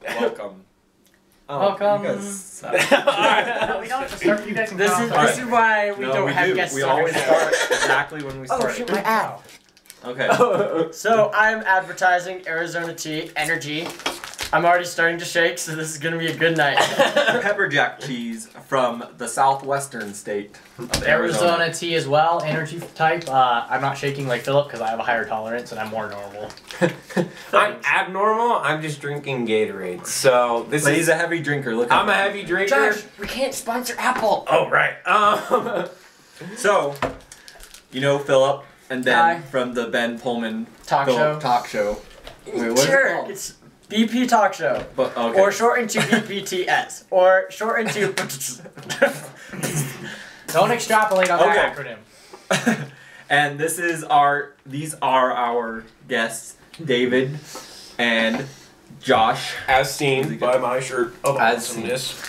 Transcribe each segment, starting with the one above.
Welcome. Welcome. We don't have to start. You guys can This is why we don't have guests. We always start exactly when we start. Oh, shoot, my ow. Okay. So I'm advertising Arizona Tea Energy. I'm already starting to shake, so this is gonna be a good night. Pepper jack cheese from the southwestern state of Arizona tea as well, energy type. I'm not shaking like Philip because I have a higher tolerance and I'm more normal. I'm abnormal. I'm just drinking Gatorade. So this He's is a heavy drinker. Look. I'm a heavy drinker. Josh, we can't sponsor Apple. Oh right. So, you know Philip and Ben Hi. from the Ben Pullman Talk show. Talk show. Wait, what is it Sure, called? it's BP Talk Show. But, okay. Or shortened to BPTS. Or shortened to... Don't extrapolate on that Okay. acronym. And these are our guests, David and Josh. As seen by my shirt of As awesomeness.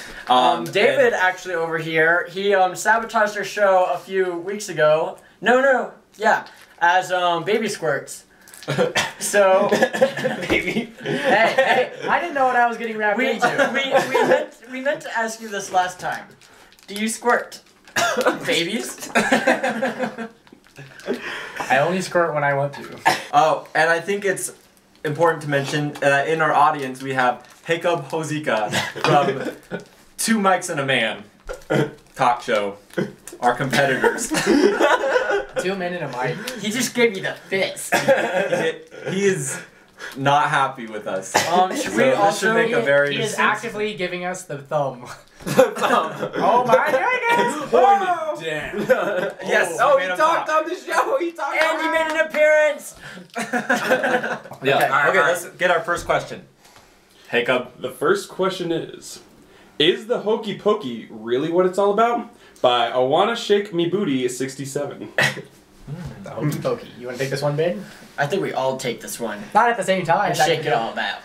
David actually over here, he sabotaged our show a few weeks ago. Yeah, as baby squirts. So, Baby. Hey, I didn't know what I was getting wrapped into. we meant to ask you this last time. Do you squirt babies? I only squirt when I want to. Oh, and I think it's important to mention that in our audience we have Jacob Hozika from Two Mics and a Man Talk Show, our competitors. 2 men and a mic. He just gave you the fist. He is not happy with us. Should we also make a very He is actively giving us the thumb. Oh my goodness! Oh, damn. Yes. Oh, we he made him talked talk. on the show. He talked. And he made an appearance. Yeah. Okay. Let's get our first question. Jacob. The first question is the Hokey Pokey really what it's all about? By Awana Shake Me Booty 67. The hokey pokey. You want to take this one, Ben? I think we all take this one. Not at the same time. And shake it all about.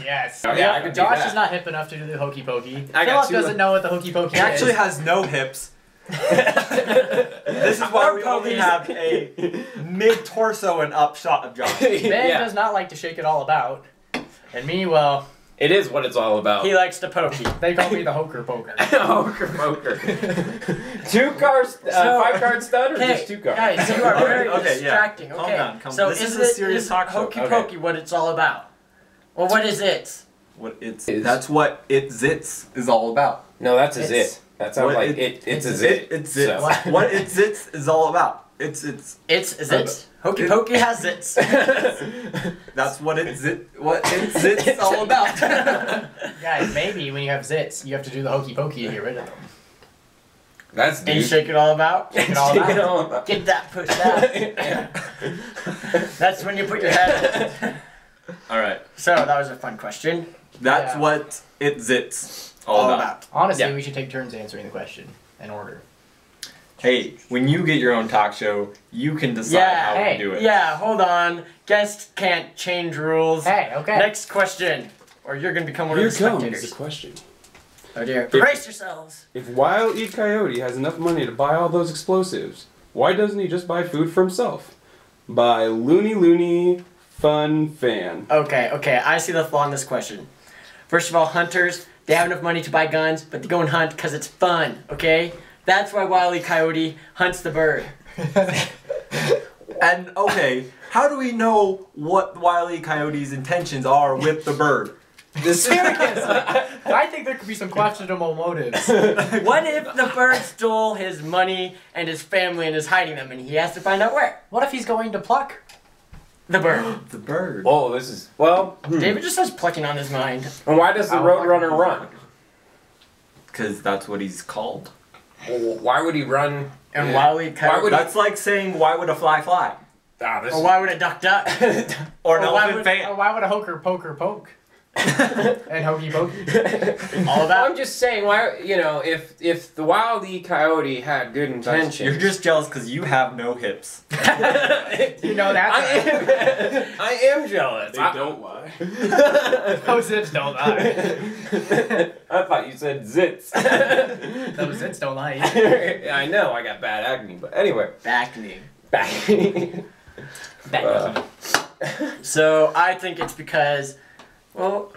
Yes. Oh, yeah, I can do Josh that. is not hip enough to do the hokey pokey. I got Philip doesn't know what the hokey pokey He actually is. has no hips. This is why we only have a mid-torso and up shot of Josh. Ben Yeah. does not like to shake it all about. And me, well, It is what it's all about. He likes to pokey. they call me the hoker poker. Hoker poker. 2 cars, 5 card stud, or just 2 cards? Guys, you are very Okay, yeah. distracting. Calm Okay, down, calm so down. This is a it- serious talk show. Hokey Okay. pokey what it's all about? Well, what is it? That's what it zits is all about. No, that's a It's- zit. That sounds What like it's a zit. It's zits. So- What it zits is all about. It's Zits. Hokey pokey has zits. that's what it zits is all about. Guys, maybe when you have zits, you have to do the hokey pokey to get rid of them. That's And you deep. shake it all about. Shake it all Shake about. it all about. Get that pushed out. That's when you put your head. All right. So that was a fun question. That's Yeah. what it zits all about. Honestly, Yeah. we should take turns answering the question in order. Hey, when you get your own talk show, you can decide how hey, we do it. Yeah, hold on. Guests can't change rules. Hey, okay. Next question. Or you're going to become one Here of the comes spectators. the question. Oh dear. Brace yourselves. If Wile E. Coyote has enough money to buy all those explosives, why doesn't he just buy food for himself? By Looney Looney Fun Fan. Okay, I see the flaw in this question. First of all, hunters, they have enough money to buy guns, but they go and hunt because it's fun, okay? That's why Wile E. Coyote hunts the bird. And okay, how do we know what Wile E. Coyote's intentions are with the bird? Seriously, I think there could be some questionable motives. What if the bird stole his money and his family and is hiding them and he has to find out where? What if he's going to pluck? The bird. The bird. Whoa, this is David just has plucking on his mind. And why does the Roadrunner run? Because that's what he's called. Well, why would he run? And Wile E. Coyote. Why would That's like saying, why would a fly fly? Ah, this. Or why would a duck duck? Or an Or why elephant would- fan. Or why would a hoker poker poke? And hokey pokey. All about. I'm just saying, why, if the Wile E. Coyote had good intentions. You're just jealous because you have no hips. You know that. I am jealous. They don't lie. Those zits don't lie. I thought you said zits. Those zits don't lie. Yeah, I know, I got bad acne, but anyway. Back knee. Back. So I think it's because, well,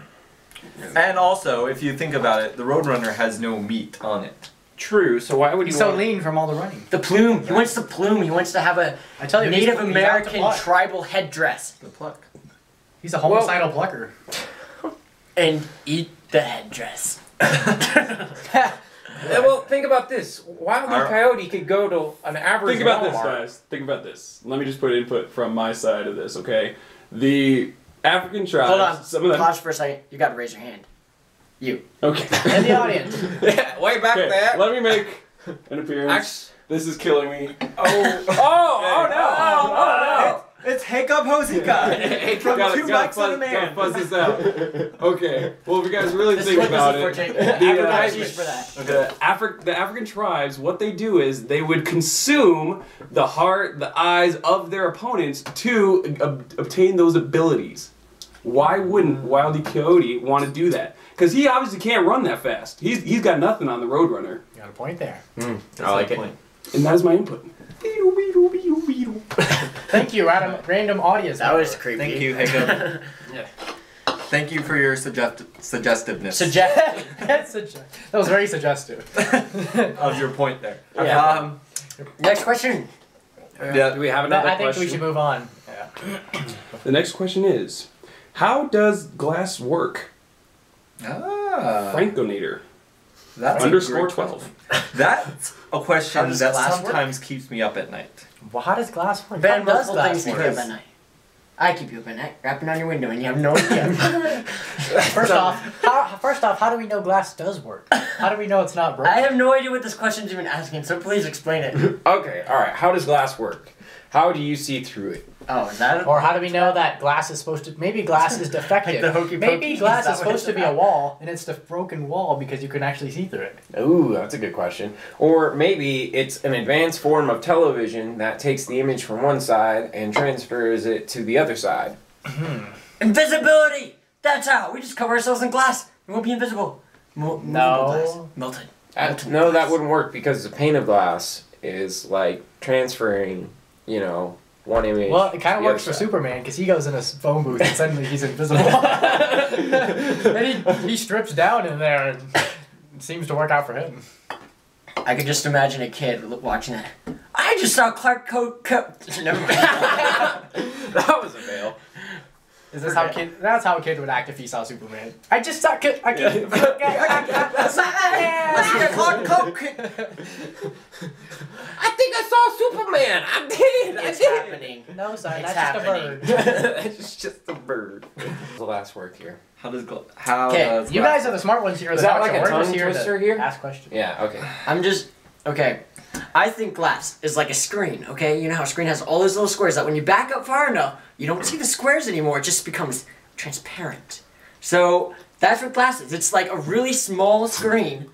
And also, if you think about it, the Roadrunner has no meat on it. True, so why would He's you so want... lean from all the running. the plume. He wants the plume. He wants to have a I tell you, Native he's out to American pluck. tribal headdress The pluck. He's a homicidal plucker. and eat the headdress. Well, think about this. Wile E. Coyote could go to an average Think about this, Walmart. guys. Think about this. Let me just put input from my side of this, okay? The African tribes. Hold on. Some of them. Pause for a second. You got to raise your hand. You. Okay. In the audience. Yeah, way back Okay, there. let me make an appearance. This is killing me. Oh no! It's Jacob Hozika from Gotta- Two gotta Mics and a Man. fuzz this out. Okay. Well, if you guys really This think is about for it, Jake. the, Advertisements for that. the African tribes, what they do is they would consume the heart, the eyes of their opponents to obtain those abilities. Why wouldn't Wile E. Coyote want to do that? Because he obviously can't run that fast. He's got nothing on the Roadrunner. You got a point there. I like it. And that is my input. Thank you, random audience. That was member. creepy. Thank you, Jacob. Thank you for your suggestiveness That was very suggestive. of your point there. Yeah. Next question. Yeah. Do we have another I think question? we should move on. The next question is, how does glass work? Franconator. That's a Underscore great 12. question. That's a question How does that glass work? sometimes keeps me up at night. Well, how does glass work? Ben, How does multiple glass things keep work? you up at night. I keep you up at night, rapping on your window, and you have no idea. First off, how do we know glass does work? How do we know it's not broken? I have no idea what this question's even asking, so please explain it. Okay, alright. How does glass work? How do you see through it? Oh, is that it? Or how do we know that glass is supposed to? Maybe glass is defective. Like the hokey Maybe pokey, glass is that is what supposed it's to be a about? wall, and it's the broken wall because you can actually see through it. Ooh, that's a good question. Or maybe it's an advanced form of television that takes the image from one side and transfers it to the other side. Invisibility! That's how! We just cover ourselves in glass. We won't be invisible. Movable glass. Melted. No, that wouldn't work because the pane of glass is like transferring, one image. Well, it kind to of the works other for side. Superman because he goes in a phone booth and suddenly he's invisible. And he strips down in there and it seems to work out for him. I could just imagine a kid watching that. I just saw Clark Never mind. That was a fail. Is this how kid? That's how a kid would act if he saw Superman. I just saw kid. I kid. I think I saw Superman. I did. It's happening. No, son, It's that's happening. just a bird. It's just a bird. The last work here. How does You guys are the smart ones here. Is the that talk like show. a We're just tongue here twister to here? ask questions. Yeah. Okay. Okay. I think glass is like a screen, okay? You know how a screen has all those little squares that when you back up far enough, you don't see the squares anymore. It just becomes transparent. So that's what glass is. It's like a really small screen.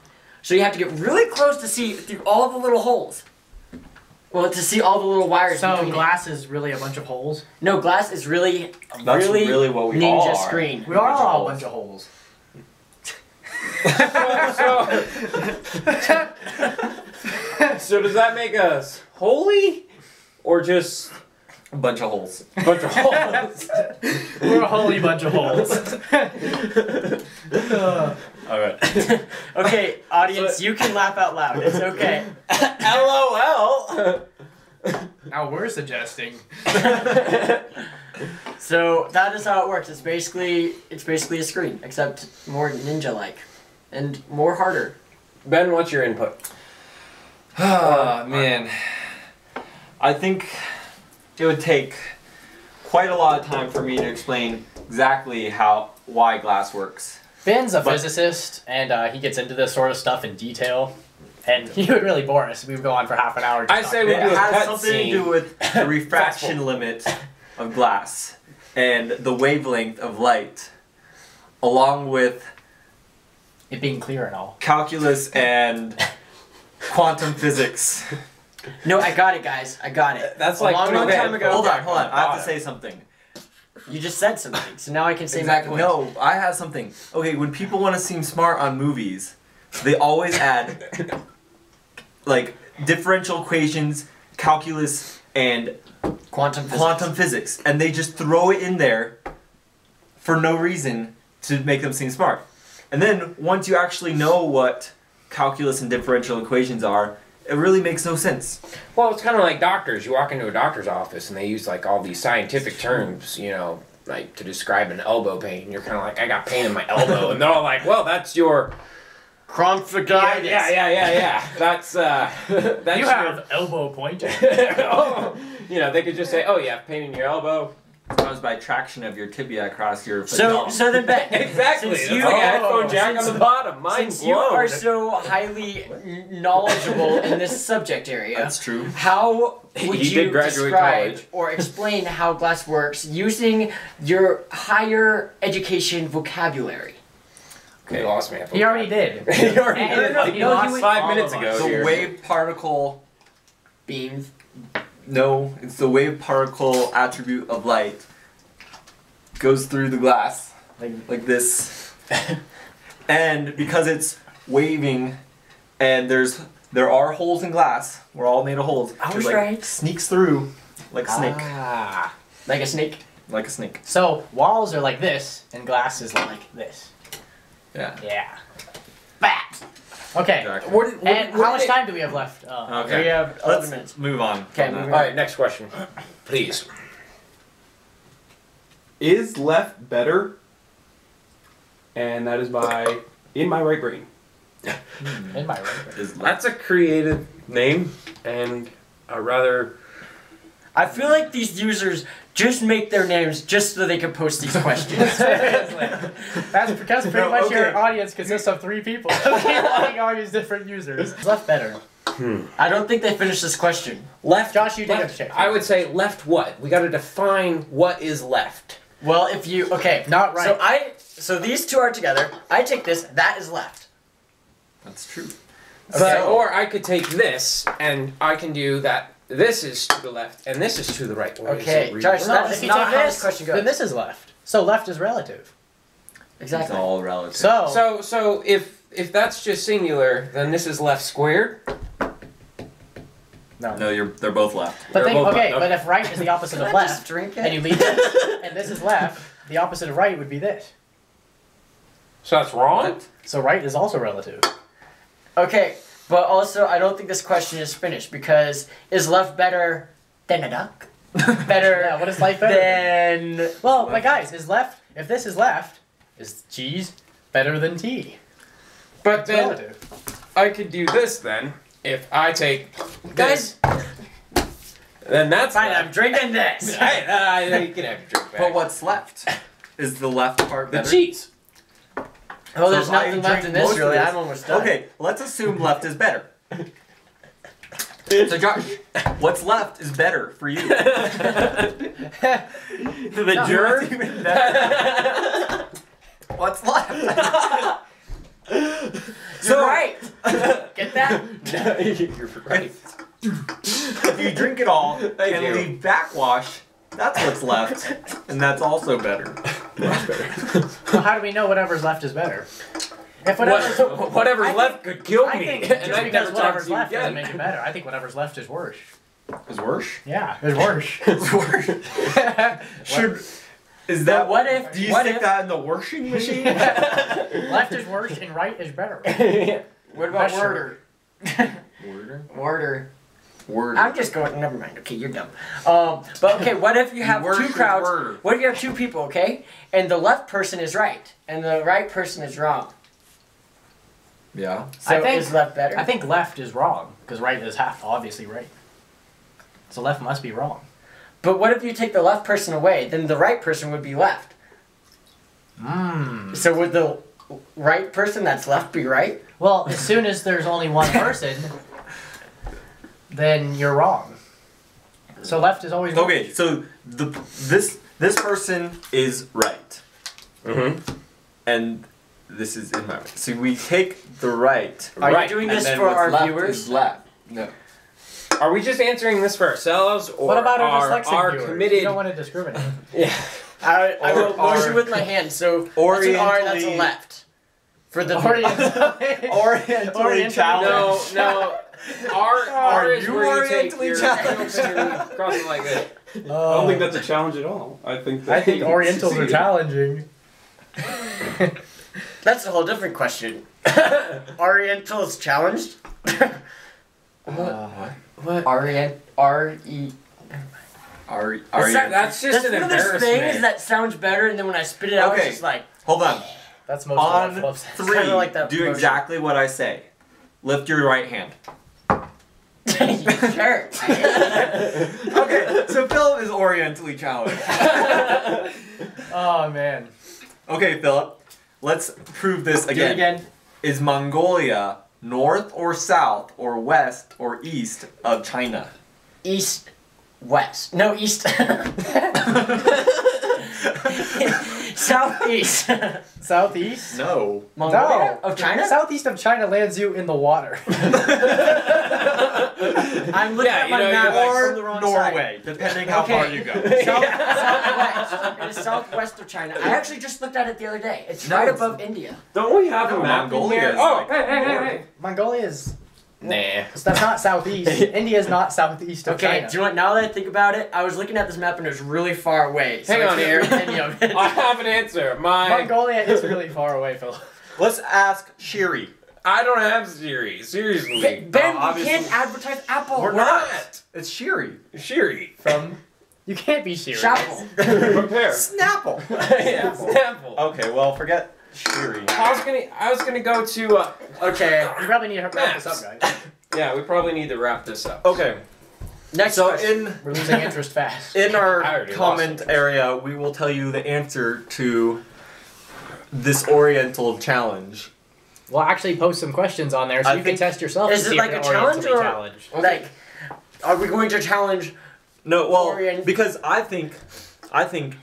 So you have to get really close to see through all the little holes. Well, to see all the little wires So between glass is really a bunch of holes. No, glass is really a That's really what we ninja all are. screen. We are all a bunch of holes. So does that make us holy, or just A bunch of holes. a bunch of holes? We're a holy bunch of holes. Alright. Okay, audience, you can laugh out loud. It's okay. LOL. Now we're suggesting. So that is how it works. It's basically a screen, except more ninja-like and more harder. Ben, what's your input? Ah, man. I think it would take quite a lot of time for me to explain exactly why glass works. Ben's a But- physicist, and he gets into this sort of stuff in detail. And he would really bore us. We would go on for half an hour. I say we It do a has cut something scene. to do with the refraction limit of glass and the wavelength of light along with It being clear and all. calculus and quantum physics. No, I got it, guys. I got it. That's a like long okay, time ago. Hold on. I have to say something. You just said something, so now I can say Exactly. my point. No, I have something. Okay, when people want to seem smart on movies, they always add like differential equations, calculus, and Quantum physics, and they just throw it in there for no reason to make them seem smart. And then once you actually know what calculus and differential equations are, it really makes no sense. Well, it's kind of like doctors. You walk into a doctor's office and they use like all these scientific terms, you know, like to describe an elbow pain. You're kind of like, I got pain in my elbow, and they're all like, well, that's your Bronchitis. yeah. That's that's You your- have elbow pointing. Oh, you know, they could just say, oh, you have pain in your elbow. Caused by traction of your tibia across your foot. So then Ben, Exactly. Since That's you, like a headphone jack on since- the bottom. Mind since you blown. are so highly knowledgeable in this subject area, That's true. how would He you did graduate describe college. or explain how glass works using your higher education vocabulary? You lost me. He already did. He already And did. he He lost lost 5 all minutes of ago. us. The here. wave particle. Beams. No, it's the wave particle attribute of light. Goes through the glass like this, and because it's waving, and there are holes in glass. We're all made of holes. I it, was like, right. Sneaks through like a snake. Ah. Like a snake. Like a snake. So walls are like this, and glass is like this. Yeah. Yeah. Bat. Okay. Exactly. And how much time do we have left? Okay. We have 11 Let's minutes. move on. Okay, from that. moving All right, next question, please. Is left better? And that is by In My Right Brain. In my right. Is That's a creative name and a rather. I feel like these users just make their names just so they can post these questions. That's because pretty No, much okay. your audience consists of 3 people. Like all these different users. Is left better. I don't think they finished this question. Left. Josh, you did left, have to check. I would say left what? We got to define what is left. Well, if you okay, Not right. So these two are together. I take this. That is left. That's true. But, or I could take this and I can do that. This is to the left and this is to the right. Or is Okay, it Josh, No, that if is you not take how this, this question goes. then this is left. So left is relative. Exactly. It's all relative. So if that's just singular, then this is left squared. no. No, they're both left. But They're think, both okay, left. but if right is the opposite Can of I just left, drink it? and you leave this, and this is left, the opposite of right would be this. So that's wrong. So right is also relative. Okay, but also I don't think this question is finished because is left better than a duck? Better Yeah, what is life better than Well, my guys, is left, if this is left, is cheese better than tea? But It's then relative. I could do this then. If I take guys? this, then that's Fine, left. I'm drinking this. Hey, you can have your drink back. But what's left? Is the left part The better? cheese. Oh, So there's if I nothing drink left in most this of really. this- I'm almost done. Okay, let's assume left is better. So Josh, what's left is better for you. The No, germ. what's even better? What's left? You're right. Get that? You're right. If you drink it all Thank and you. leave backwash, that's what's left, and that's also better. Much better. So how do we know whatever's left is better? If whatever's, Whatever's I left could kill I me, think and just I'd because never talk to whatever's you left doesn't again. make it better. I think whatever's left is worse. Is worse? Yeah, it's worse. Is worse. Should is that what if- Do you what stick if- that in the washing machine? Left is worse and right is better. What about That's Worder? Worder. Worder. Word. I'm just going. Never mind. Okay, you're dumb. But okay, what if you have Word two is crowds? word. What if you have two people? Okay, and the left person is right, and the right person is wrong. Yeah. So I think- is left better? I think left is wrong because right is half obviously right. So left must be wrong. But what if you take the left person away? Then the right person would be left. Hmm. So would the right person that's left be right? Well, as soon as there's only one person, then you're wrong. So left is always Okay, so this person is right. Mm-hmm. and this is in my. So we take the right. Are Right, you doing and this then for what's our left viewers? is left. No. Are we just answering this for ourselves, or What about our are dyslexic viewers? committed? You don't want to discriminate. Yeah. I will Or- motion with my hand. So that's an R, that's a Orientally- left. For the Orientally Orientally challenged. No. R is you where you take orientally your challenged? and cross it like this. I don't think that's a challenge at all. I think that I think Orientals are challenging. That's a whole different question. Orientals challenged? What? R-E... That's just That's an one of those things embarrassment. that sounds better, and then when I spit it out, Okay. it's just like... Hold on. That's most On of what three, kinda like that do motion. exactly what I say. Lift your right hand. Sure. Okay, so Philip is orientally challenged. Oh man. Okay, Philip, let's prove this Do it again. again. Is Mongolia north or south or west or east of China? East, west. No, east. Southeast. Southeast? No. Mongolia? No. Of China? Southeast of China lands you in the water. I'm looking Yeah, at my you know, map you're from the wrong Norway, depending how Okay. far you go. Southwest. It is southwest of China. I actually just looked at it the other day. It's No, right it's- above India. Don't we have No, a map in Mongolia here? is Oh, like- hey. Mongolia is. Nah. That's not southeast. India is not southeast of Okay, China. do you know what? Now that I think about it, I was looking at this map and it was really far away. So Hang I on can't here. read any of it. I have an answer. Mongolia is really far away, Phil. Let's ask Shiri. I don't have Siri. Seriously. Ben, we obviously- can't advertise Apple. We're not. It's Shiri. Siri. From. You can't be serious. Apple. Prepare. Snapple. Yeah, Snapple. Okay, well, forget Shiri. I was gonna go to. Okay. You probably need to wrap this up, guys. Yeah, we probably need to wrap this up. Okay, Next so question. We're losing interest fast. in I our already comment lost area, we will tell you the answer to this Oriental challenge. We'll actually post some questions on there so I you can think- test yourself. Is to it see like if a you're challenge orientally or- challenged. Like, are we going to challenge? No, well, Orient- because I think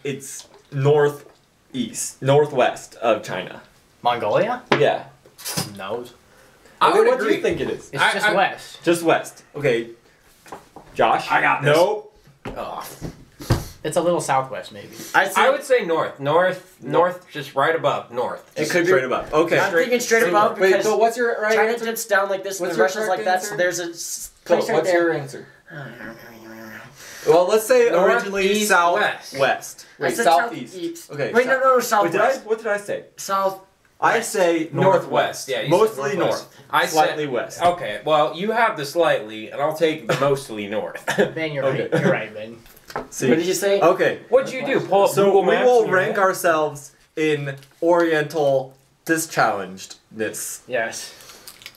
it's northwest of China. Mongolia? Yeah. No. I would what do agree. you think it is? It's I- just I- west. Just west. Okay. Josh? I got this. Nope. Oh. It's a little southwest, maybe. I would say north, just right above north. It could be- straight above. Okay. I'm thinking straight above Wait, because so what's your right China answer? dips down like this and What's the your Russia's correct like that. answer? So there's a Phil, place right what's there. your answer? Well, let's say North, originally east, southwest. west. I Wait, said southeast. southeast. Okay. Wait, no, Wait, southwest. what did I say? South. I say Northwest. Yeah, you said Mostly northwest. north. I Slightly said, west. Okay, well, you have the slightly, and I'll take the mostly north. Ben, you're Okay. right. You're right, Ben. See. What did you say? Okay. What'd you do? Pull up So Google we Maps will in your rank head? ourselves in Oriental dischallengedness. Yes.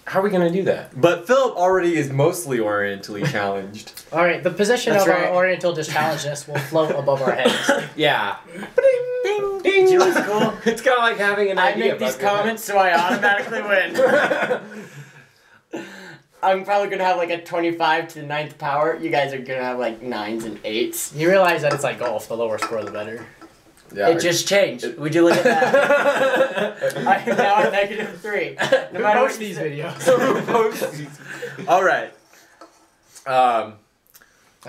How are we gonna do that? But Philip already is mostly orientally challenged. All right. The position That's of right. our Oriental dischallengedness will float above our heads. Yeah. Ding, ding. Do you know what's cool? It's kind of like having an I idea. make these about your head. comments so I automatically win. I'm probably gonna have like a 25 to the 9th power. You guys are gonna have like 9s and 8s. You realize that it's like golf. The lower score, the better. Yeah. It just changed. Would you look at that? I am now at -3. No matter Post what these you say. videos. All right. I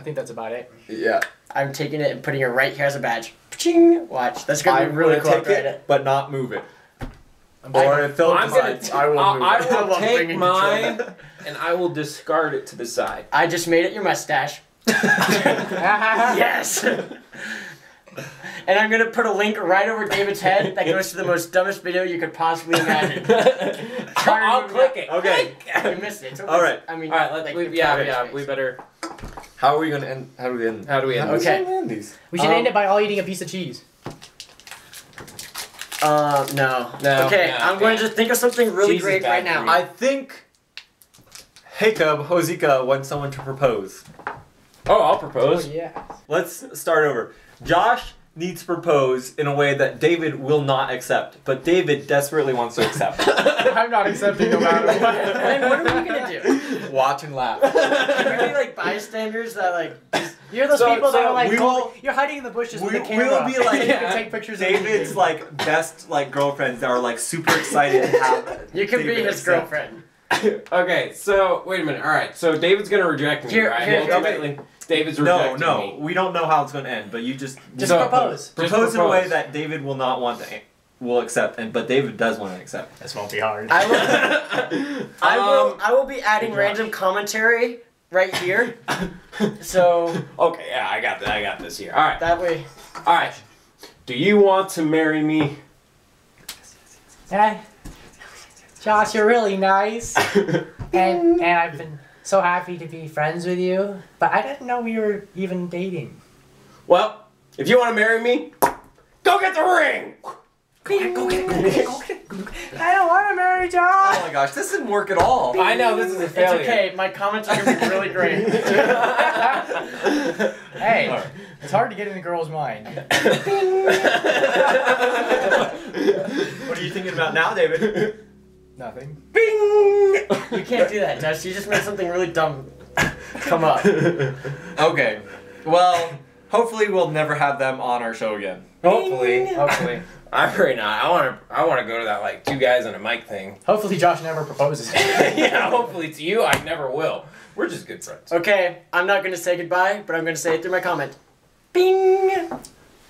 think that's about it. Yeah. I'm taking it and putting it right here as a badge. Ching! Watch. That's gonna be I'm really gonna cool. take Right it, but not move it. I'm Or gonna- if Philip I'm gonna decides, I will move I it. I will love take bringing mine, control. and I will discard it to the side. I just made it your mustache. Yes! And I'm gonna put a link right over David's head that goes to the most dumbest video you could possibly imagine. I'll click it. Okay. You missed it. It's okay. All right. I mean, All right, let's. like, we, the yeah, cover yeah. space. We better. How are we gonna end? How do we end? How do we end? this? Okay. How do we end these? We should end it by all eating a piece of cheese. No. No, Okay, no, I'm going yeah. to think of something really Cheese is great bad right for now. you. I think Jacob Hozika wants someone to propose. Oh, I'll propose. yeah. Let's start over. Josh needs to propose in a way that David will not accept, but David desperately wants to accept. I'm not accepting no matter what. Then what are we gonna do? Watch and laugh. Can we be like bystanders that like just You're those So- people that so are like, we will- you're hiding in the bushes with we a camera. will be like you can take pictures David's of like best like girlfriends that are like super excited to have. You can be David his accept. girlfriend. Okay, so wait a minute. All right, so David's gonna reject me, Here- right? here- Ultimately, David's No, rejecting no, me. we don't know how it's going to end, but you just Just So- propose. propose in a way that David will not want to will accept, but David does want to accept. This won't be hard. I will be adding random commentary right here. So Okay, yeah, I got that. I got this here. All right, that way. all right. Do you want to marry me? Josh, you're really nice. and I've been so happy to be friends with you. But I didn't know we were even dating. Well, if you want to marry me, go get the ring. Go get it. I don't want to marry Josh. Oh my gosh, this didn't work at all. I know this is a It's failure. okay. My comments are gonna be really great. Hey, it's hard to get in a girl's mind. What are you thinking about now, David? Nothing. You can't do that, Josh. You just made something really dumb come up. Okay, well, hopefully we'll never have them on our show again. Hopefully. Hopefully. I pray not. I want to go to that like two guys and a mic thing. Hopefully Josh never proposes. Yeah, hopefully to you, I never will. We're just good friends. Okay, I'm not gonna say goodbye, but I'm gonna say it through my comment. Bing!